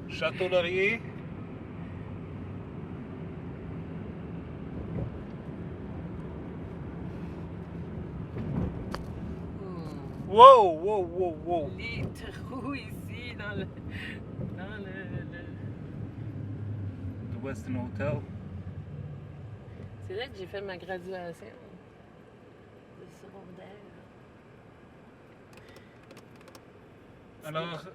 Château Laurier. Wow, wow, wow, wow. Les trous ici dans le The Westin Hotel. C'est là que j'ai fait ma graduation de secondaire. Alors,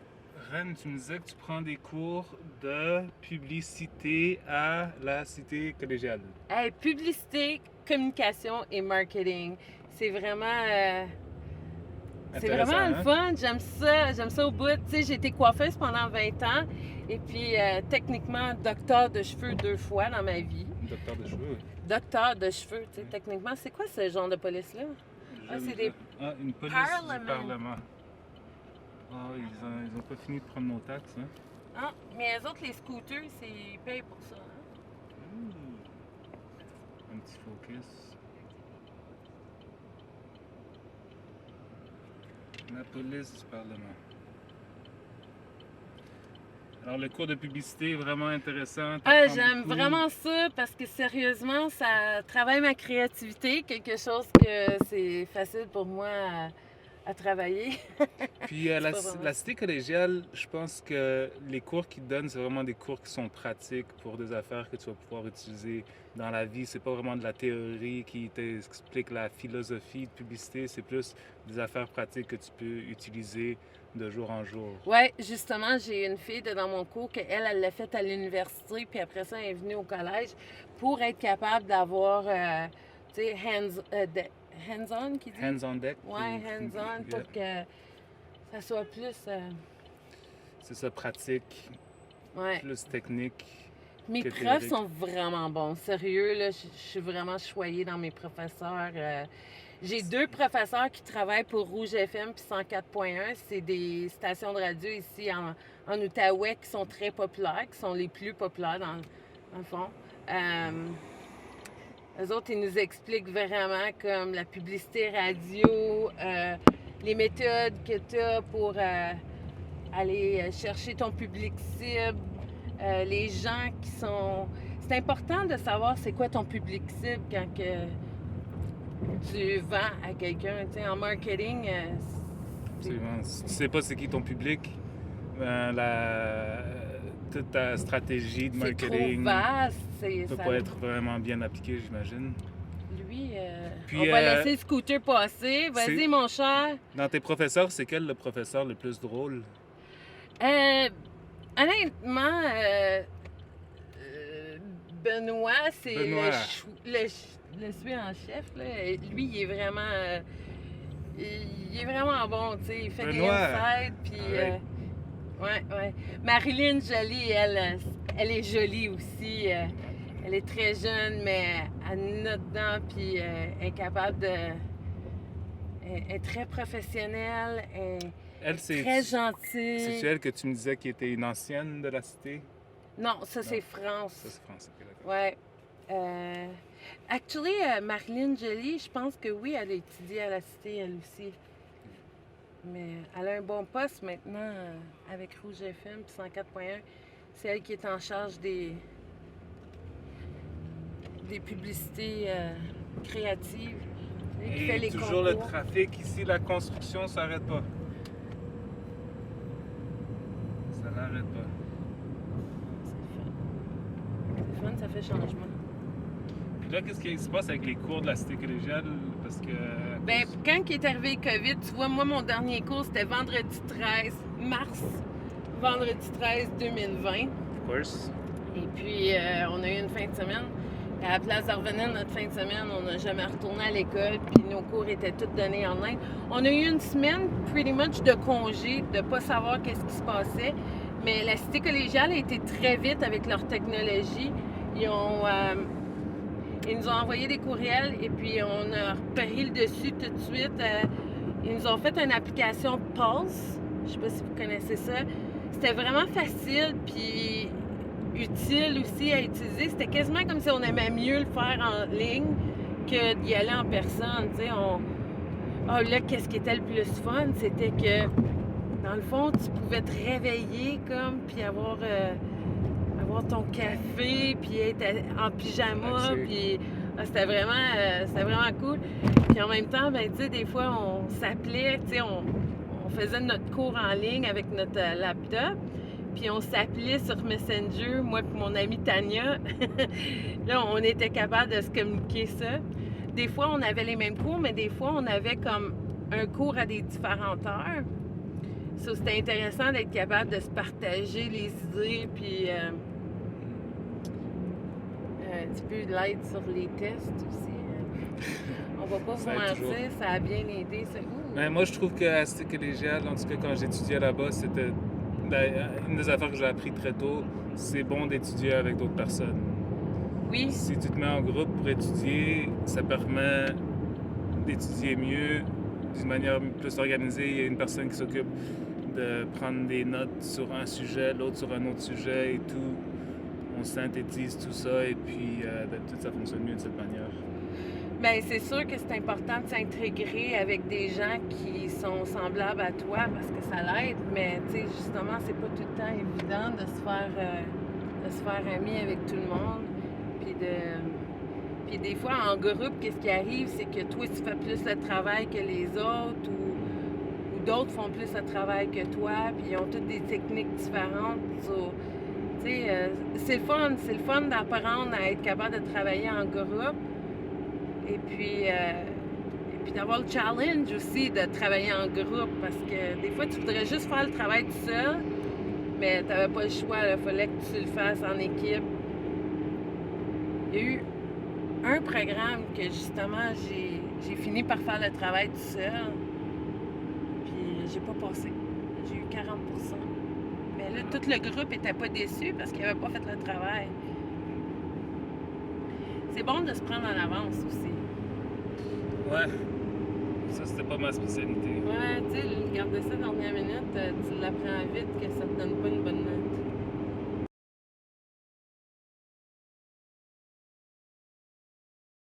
Ren, tu me disais que tu prends des cours de publicité à la cité collégiale. Hey, publicité, communication et marketing. C'est vraiment Intéressant, le fun. J'aime ça au bout. Tu sais, j'ai été coiffeuse pendant 20 ans et puis techniquement docteur de cheveux 2 fois dans ma vie. Docteur de cheveux. Docteur de cheveux, tu sais, techniquement, c'est quoi ce genre de police-là? C'est des une police Parlement. du Parlement. Ah, ils ont pas fini de prendre nos taxes, hein? Ah, mais les autres, les scooters, ils payent pour ça. Hein? Un petit focus. La police du Parlement. Alors, le cours de publicité est vraiment intéressant. J'aime vraiment ça parce que sérieusement, ça travaille ma créativité, quelque chose que c'est facile pour moi à travailler. Puis la cité collégiale, je pense que les cours qu'ils donnent, c'est vraiment des cours qui sont pratiques pour des affaires que tu vas pouvoir utiliser dans la vie. C'est pas vraiment de la théorie qui t'explique la philosophie de publicité, c'est plus des affaires pratiques que tu peux utiliser de jour en jour. Oui, justement, j'ai une fille dans mon cours elle l'a fait à l'université, puis après ça, elle est venue au collège pour être capable d'avoir, tu sais, hands-on, qui dit? Hands on deck. Oui, hands-on, pour que ça soit plus... C'est ça, pratique, plus technique. Mes profs sont vraiment bons. Sérieux, là, je suis vraiment choyée dans mes professeurs. J'ai 2 professeurs qui travaillent pour Rouge FM puis 104.1. C'est des stations de radio ici en Outaouais qui sont très populaires, qui sont les plus populaires dans le fond. Eux autres, ils nous expliquent vraiment comme la publicité radio, les méthodes que tu as pour aller chercher ton public cible, les gens qui sont... C'est important de savoir c'est quoi ton public cible quand tu vends à quelqu'un. Tu sais, en marketing, Absolument. Si tu sais pas c'est qui ton public, toute ta stratégie de marketing c'est trop vaste. ne peut pas être vraiment bien appliquée, j'imagine. Lui, Puis, on va laisser le scooter passer. Vas-y, mon cher. Dans tes professeurs, c'est quel le professeur le plus drôle? Honnêtement, Benoît, c'est le suis en chef. Là. Lui, il est vraiment bon, tu sais. Il fait des insides, puis... ouais. Marilyn Joly, elle est jolie aussi. Elle est très jeune, mais elle note dedans, puis elle est capable de... Elle est très professionnelle, elle est très gentille. C'est elle que tu me disais qui était une ancienne de la cité? Non, ça c'est France. Ça c'est France, ok, d'accord. Ouais. Actually, Marilyn Joly, je pense que oui, elle a étudié à la cité, elle aussi. Mais elle a un bon poste maintenant avec Rouge FM puis 104.1. C'est elle qui est en charge des publicités créatives. Qui fait les toujours concours. le trafic ici, la construction, ça n'arrête pas. Ça n'arrête pas. C'est fun, ça fait changement. Puis là, qu'est-ce qui se passe avec les cours de la cité collégiale? Parce que... Ben, quand il est arrivé le COVID, tu vois, moi, mon dernier cours, c'était vendredi 13 mars. Vendredi 13 2020. Of course. Et puis, on a eu une fin de semaine. À la place de revenir notre fin de semaine, on n'a jamais retourné à l'école, puis nos cours étaient tous donnés en ligne. On a eu une semaine, pretty much, de congé, de ne pas savoir qu'est-ce qui se passait. Mais la cité collégiale a été très vite avec leur technologie. Ils nous ont envoyé des courriels et puis on a repris le dessus tout de suite. Ils nous ont fait une application Pulse. Je ne sais pas si vous connaissez ça. C'était vraiment facile puis utile aussi à utiliser. C'était quasiment comme si on aimait mieux le faire en ligne que d'y aller en personne. Tu sais, là, qu'est-ce qui était le plus fun? C'était que dans le fond, tu pouvais te réveiller comme, puis avoir ton café, puis être en pyjama, puis c'était vraiment cool. Puis en même temps, ben tu sais, des fois, on s'appelait, tu sais, on faisait notre cours en ligne avec notre laptop, puis on s'appelait sur Messenger, moi et mon amie Tania. Là, on était capable de se communiquer ça. Des fois, on avait les mêmes cours, mais des fois, on avait comme un cours à des différentes heures. Ça, c'était intéressant d'être capable de se partager les idées, puis un petit peu de l'aide sur les tests aussi. On va pas vous mentir, ça a bien aidé. Ça. Mais moi, je trouve qu'à Cité collégiale, en tout cas quand j'étudiais là-bas, c'était une des affaires que j'ai appris très tôt, c'est bon d'étudier avec d'autres personnes. Oui. Si tu te mets en groupe pour étudier, ça permet d'étudier mieux, d'une manière plus organisée. Il y a une personne qui s'occupe de prendre des notes sur un sujet, l'autre sur un autre sujet et tout. On synthétise tout ça et puis d'habitude, ça fonctionne mieux de cette manière. Bien, c'est sûr que c'est important de s'intégrer avec des gens qui sont semblables à toi parce que ça l'aide, mais tu sais, justement, c'est pas tout le temps évident de se faire ami avec tout le monde. Puis des fois, en groupe, qu'est-ce qui arrive, c'est que toi, tu fais plus le travail que les autres ou d'autres font plus le travail que toi, puis ils ont toutes des techniques différentes. Tu sais, c'est le fun d'apprendre à être capable de travailler en groupe. Et puis d'avoir le challenge aussi de travailler en groupe parce que des fois, tu voudrais juste faire le travail tout seul, mais tu n'avais pas le choix. Il fallait que tu le fasses en équipe. Il y a eu un programme que justement, j'ai fini par faire le travail tout seul, puis j'ai pas passé. J'ai eu 40%. Mais là, tout le groupe était pas déçu parce qu'il n'avait pas fait le travail. C'est bon de se prendre en avance aussi. Ouais. Ça, c'était pas ma spécialité. Ouais, tu sais, garder ça dernière minute, tu l'apprends vite que ça te donne